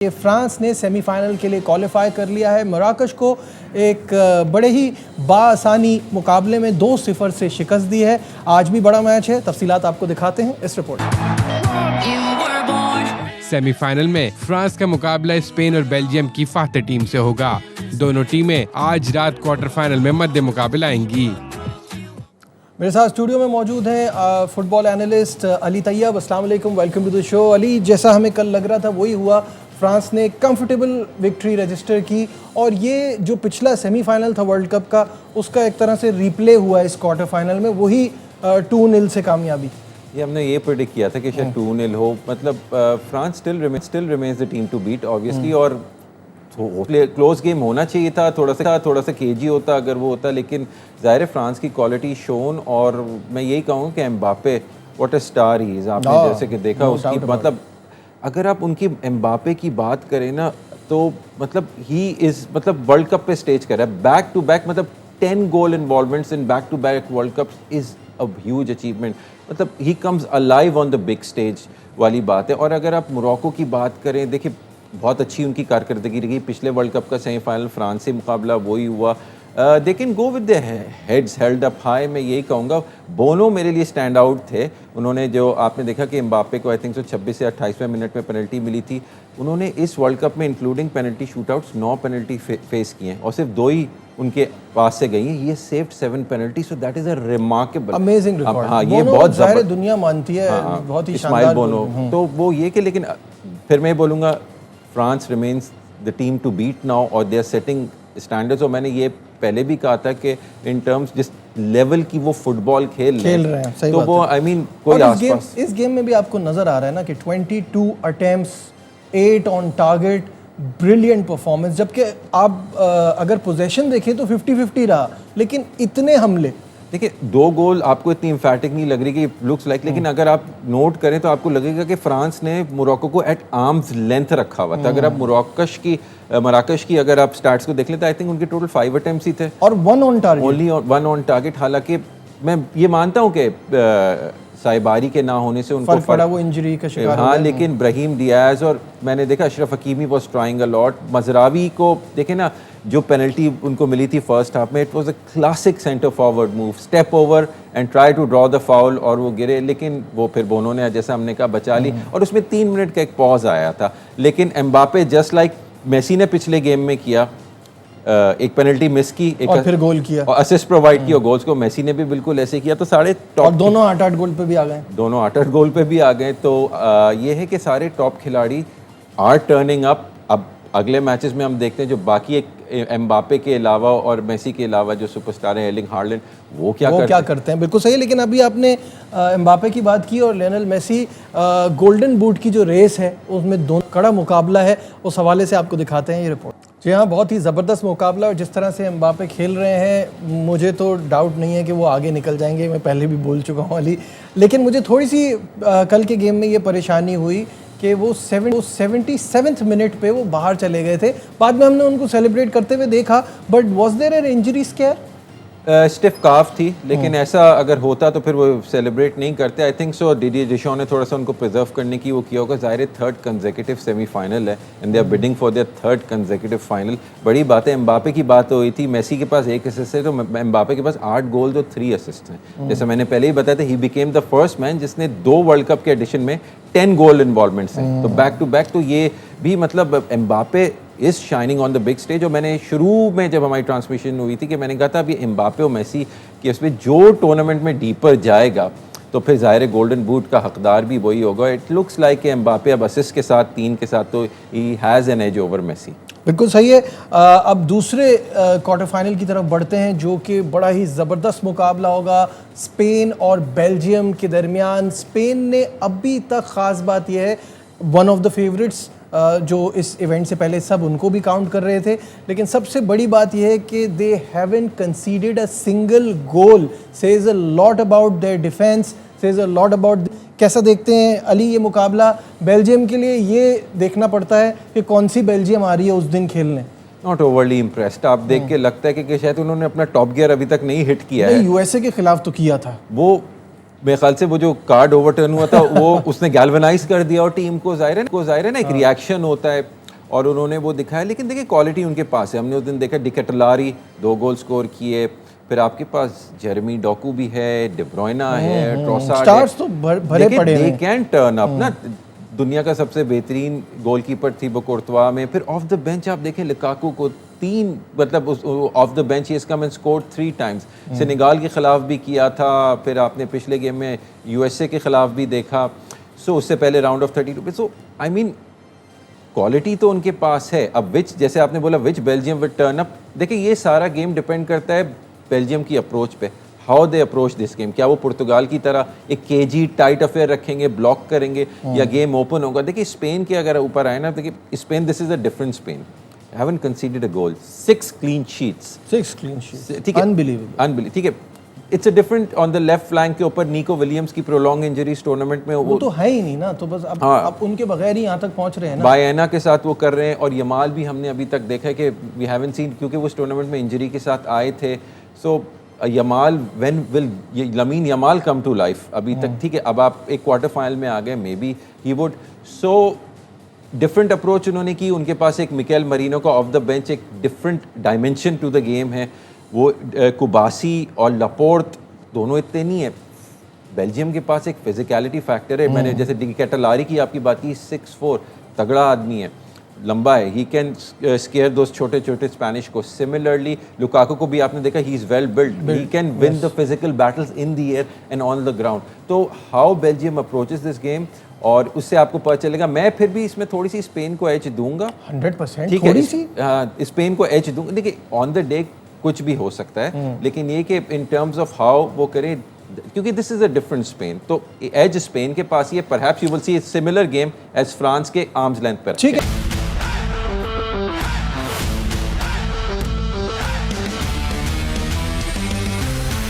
France نے semi final کے لیے کوالیفائی کر لیا ہے. مراکش کو ایک بڑے ہی بآسانی مقابلے میں 2-0 سے شکست دی ہے. آج بھی بڑا میچ ہے, تفصیلات آپ کو دکھاتے ہیں اس رپورٹ میں. سیمی فائنل میں فرانس کا مقابلہ اسپین اور بیلجیم کی فاتح ٹیم سے ہوگا. دونوں ٹیمیں آج رات کوارٹر فائنل میں مد مقابلہ آئیں گی. میرے ساتھ اسٹوڈیو میں موجود ہیں فٹ بال اینالسٹ علی طیب. السلام علیکم, ویلکم ٹو دی شو. علی, جیسا ہمیں کل لگ رہا تھا وہی ہوا. فرانس نے کمفرٹیبل وکٹری رجسٹر کی اور یہ جو پچھلا سیمی فائنل تھا ورلڈ کپ کا, اس کا ایک طرح سے ریپلے ہوا اس کوارٹر فائنل میں, وہی 2-0 سے کامیابی. یہ ہم نے یہ پریڈکٹ کیا تھا کہ شاید 2-0 ہو. مطلب France still remains the team to beat obviously, اور کلوز گیم ہونا چاہیے تھا. تھوڑا سا کیجی ہوتا اگر وہ ہوتا, لیکن ظاہر ہے فرانس کی کوالٹی شون. اور میں یہی کہوں کہ امباپے واٹ اے اسٹار ہی از. آپ نے جیسے کہ دیکھا اس کی, مطلب اگر آپ ان کی امباپے کی بات کریں نا تو مطلب ہی از مطلب ورلڈ کپ پہ اسٹیج کر رہا ہے بیک ٹو بیک. مطلب 10 goal involvements in back to back World Cup is a huge achievement. مطلب he comes alive on the big stage والی بات ہے. اور اگر آپ موراکو کی بات کریں, دیکھیں بہت اچھی ان کی کارکردگی رہی. پچھلے ورلڈ کپ کا سیمی فائنل فرانس سے مقابلہ وہی ہوا. They can go with the heads held up high. میں یہی کہوں گا بونو میرے لیے اسٹینڈ آؤٹ تھے. انہوں نے جو آپ نے دیکھا کہ امباپے کو آئی تھنک 26 یا 28ویں منٹ میں پینلٹی ملی تھی. انہوں نے اس ورلڈ کپ میں including penalty shootouts 9 penalty face کیے ہیں اور صرف 2 ہی ان کے پاس سے گئی ہیں. یہ سیفڈ 7 penalty, so that is a remarkable amazing record. ہاں یہ بہت ظاہر دنیا مانتی ہے, بہت ہی اسماعیل بونو. تو وہ یہ کہ لیکن پھر میں بولوں گا France remains the team to beat now, اور دے آر سیٹنگ اسٹینڈرڈز. اور میں نے یہ پہلے بھی کہا تھا کہ ان ٹرمز جس لیول کی وہ فٹ بال کھیل رہے ہیں تو وہ آئی مین کوئی آس پاس. اس گیم میں بھی آپ کو نظر آ رہا ہے نا کہ 22 اٹیمپٹس, 8 آن ٹارگیٹ, بریلینٹ پرفارمنس. جبکہ آپ اگر پوزیشن دیکھیں تو 50-50 رہا, لیکن اتنے حملے. دیکھیں 2 گول آپ کو اتنی امفیٹک نہیں لگ رہی کہ لکس لائک, لیکن اگر آپ نوٹ کریں تو آپ کو لگے گا کہ فرانس نے موراکو کو ایٹ آرمز لینتھ رکھا ہوا تھا. اگر آپ مراکش کی اگر آپ سٹارٹس کو دیکھ لیں تو آئی تھنک ان کے ٹوٹل 5 اٹیمپٹس ہی تھے اور 1 آن ٹارگیٹ, اونلی 1 آن ٹارگیٹ. حالانکہ میں یہ مانتا ہوں کہ سائباری کے نہ ہونے سے ان کو فرق پڑا, وہ انجری کا شکار. ہاں, لیکن برہیم ڈیاز اور میں نے دیکھا اشرف حکیمی واز ٹرائنگ اے لاٹ. مزراوی کو دیکھیں نا, جو پینلٹی ان کو ملی تھی فرسٹ ہاف میں, it was a classic centre forward move, step over and try to draw the foul, اور وہ گرے. لیکن وہ پھر بونو نے جیسا ہم نے کہا بچا لی, اور اس میں 3 منٹ کا ایک پاز آیا تھا. لیکن امباپے جسٹ لائک میسی نے پچھلے گیم میں کیا, ایک پینلٹی مس کی, ایک اور پھر گول کیا, اور اسسٹ پرووائڈ کی, اور گولز کو میسی نے بھی بالکل ایسے کیا. تو سارے اور دونوں 8-8 گول پہ بھی آ گئے. دونوں 8-8 گول پہ بھی آ گئے. تو یہ ہے کہ سارے ٹاپ کھلاڑی آر ٹرننگ اپ. اب اگلے میچز میں ہم دیکھتے ہیں جو باقی ایک امباپے کے علاوہ اور میسی کے علاوہ جو سپر اسٹار ہیں, ایرلنگ ہالینڈ, وہ کیا کرتے ہیں. بالکل صحیح. لیکن ابھی آپ نے امباپے کی بات کی اور لیونل میسی, گولڈن بوٹ کی جو ریس ہے اس میں دونوں کڑا مقابلہ ہے. اس حوالے سے آپ کو دکھاتے ہیں یہ رپورٹ. جی ہاں, بہت ہی زبردست مقابلہ, اور جس طرح سے امباپے کھیل رہے ہیں مجھے تو ڈاؤٹ نہیں ہے کہ وہ آگے نکل جائیں گے. میں پہلے بھی بول چکا ہوں علی, لیکن مجھے تھوڑی سی کل کے گیم میں یہ پریشانی ہوئی کہ وہ 77 منٹ پہ وہ باہر چلے گئے تھے. بعد میں ہم نے ان کو سیلیبریٹ کرتے ہوئے دیکھا, but was there an injury scare? Stiff calf تھی, لیکن ایسا اگر ہوتا تو پھر وہ سیلیبریٹ نہیں کرتے. آئی تھنک سو ڈیڈیے ڈیشو نے تھوڑا سا ان کو پرزرو کرنے کی وہ کیا ہوگا. ظاہر 3rd کنزیکٹیو سیمی فائنل ہے, and they are bidding for their 3rd consecutive final. بڑی بات ہے. امباپے کی بات ہوئی تھی, میسی کے پاس 1 اسسٹ ہے, تو امباپے کے پاس 8 گولز اور 3 اسسٹ ہیں. جیسے میں نے پہلے ہی بتایا تھا, ہی بیکیم دا فرسٹ مین جس نے 2 ورلڈ کپ کے ایڈیشن میں 10 گول انوالومنٹس ہیں. تو بیک ٹو بیک, تو یہ بھی مطلب Mbappe is shining on the big stage. اور میں نے شروع میں جب ہماری ٹرانسمیشن ہوئی تھی کہ میں نے کہا تھا ابھی امباپے اور میسی کہ اس میں جو ٹورنامنٹ میں ڈیپر جائے گا تو پھر ظاہر گولڈن بوٹ کا حقدار بھی وہی ہوگا. اٹ لکس لائک کہ امباپے اب اسسٹ کے ساتھ 3 کے ساتھ تو he has an edge over Messi. بالکل صحیح ہے. اب دوسرے کوارٹر فائنل کی طرف بڑھتے ہیں, جو کہ بڑا ہی زبردست مقابلہ ہوگا اسپین اور بیلجیم کے درمیان. اسپین نے ابھی تک, خاص بات یہ ہے, ون آف دا فیوریٹس جو اس ایونٹ سے پہلے سب ان کو بھی کاؤنٹ کر رہے تھے, لیکن سب سے بڑی بات یہ ہے کہ they haven't conceded a single goal. Says a lot about their defence, says a lot about. کیسا دیکھتے ہیں علی یہ مقابلہ؟ بیلجیم کے لیے یہ دیکھنا پڑتا ہے کہ کون سی بیلجیم آ رہی ہے اس دن کھیلنے. Not overly impressed. آپ دیکھ کے لگتا ہے کہ شاید انہوں نے اپنا ٹاپ گیئر ابھی تک نہیں ہٹ کیا ہے. یو ایس اے کے خلاف تو کیا تھا. وہ میرے خیال سے وہ جو کارڈ اوور ٹرن ہوا تھا وہ اس نے گیلونائز کر دیا اور ٹیم کو ظاہر ہے نا ایک ریئیکشن ہوتا ہے. اور انہوں نے وہ دکھایا. لیکن دیکھیں کوالٹی ان کے پاس ہے. ہم نے اس دن دیکھا ڈی کیٹلاری 2 گول سکور کیے, پھر آپ کے پاس جیرمی ڈوکو بھی ہے, ڈی بروئنا ہے, ٹروسارڈ ہے. سٹارز تو بھرے پڑے ہیں. دے کین ٹرن اپ نا. دنیا کا سب سے بہترین گول کیپر تھی کورتوا میں. پھر آف دا بینچ آپ دیکھیں لکاکو کو 3 مطلب of the bench he come and scored 3 Times. Senegal کے خلاف بھی کیا تھا, پھر آپ نے پچھلے گیم میں یو ایس اے کے خلاف بھی دیکھا, سو اس سے پہلے راؤنڈ آف 32 پہ. سو آئی مین کوالٹی تو ان کے پاس ہے. اب وچ جیسے آپ نے بولا وچ بیلجیم وڈ ٹرن اپ, دیکھیں یہ سارا گیم ڈپینڈ کرتا ہے بیلجیم کی اپروچ پہ. How they approach this game. کیا وہ پرتگال کی طرح ایک کیجی ٹائٹ افیئر رکھیں گے, بلاک کریں گے, یا گیم اوپن ہوگا. دیکھیے اسپین کے اگر اوپر آئے نا, دیکھیے Spain this is a different Spain. haven't conceded a goal, 6 clean sheets. 6 clean sheets. ٹھیک ہے, Unbelievable. ٹھیک ہے. It's a different on the left flank کے اوپر نیکو ولیمز کی پرولونگ انجری اس ٹورنامنٹ میں وہ تو ہے ہی نہیں نا, تو بس اب ان کے بغیر ہی یہاں تک پہنچ رہے ہیں نا. باینا کے ساتھ وہ کر رہے ہیں, اور یمال بھی ہم نے ابھی تک دیکھا ہے کہ وی ہیون سین, کیونکہ وہ اس ٹورنامنٹ میں انجری کے ساتھ آئے تھے. So Yamal when will Lamine Yamal come to life ابھی تک. ٹھیک ہے, اب آپ ایک کوارٹر فائنل میں آ گئے, maybe he would. So different approach انہوں نے کی. ان کے پاس ایک مکیل مرینو کا آف دا بینچ ایک different dimension to the game ہے. وہ کوباسی اور لپورت دونوں اتنے نہیں ہیں. بیلجیم کے پاس ایک فزیکلٹی فیکٹر ہے. میں نے جیسے ڈی کیٹلاری کی آپ کی بات کی, 6'4" تگڑا آدمی ہے, لمبا ہے. ہی کین اسکیئر دوز چھوٹے چھوٹے اسپینش کو. سملرلی لوکاکو کو بھی آپ نے دیکھا, he is well built, he can win the physical battles in the air and on the ground. تو how Belgium approaches this game, اور اس سے آپ کو پتہ چلے گا. میں پھر بھی اس میں تھوڑی سی اسپین کو ایج دوں گا. 100%. ٹھیک ہے, اسپین کو ایج دوں گا. دیکھیے آن دا ڈے کچھ بھی ہو سکتا ہے, لیکن یہ کہ ان ٹرمز آف ہاؤ وہ کریں, کیونکہ this is a different Spain. تو ایج اسپین کے پاس ہی ہے. Perhaps you will see a similar game as France کے آرمز لینتھ پر. ٹھیک ہے.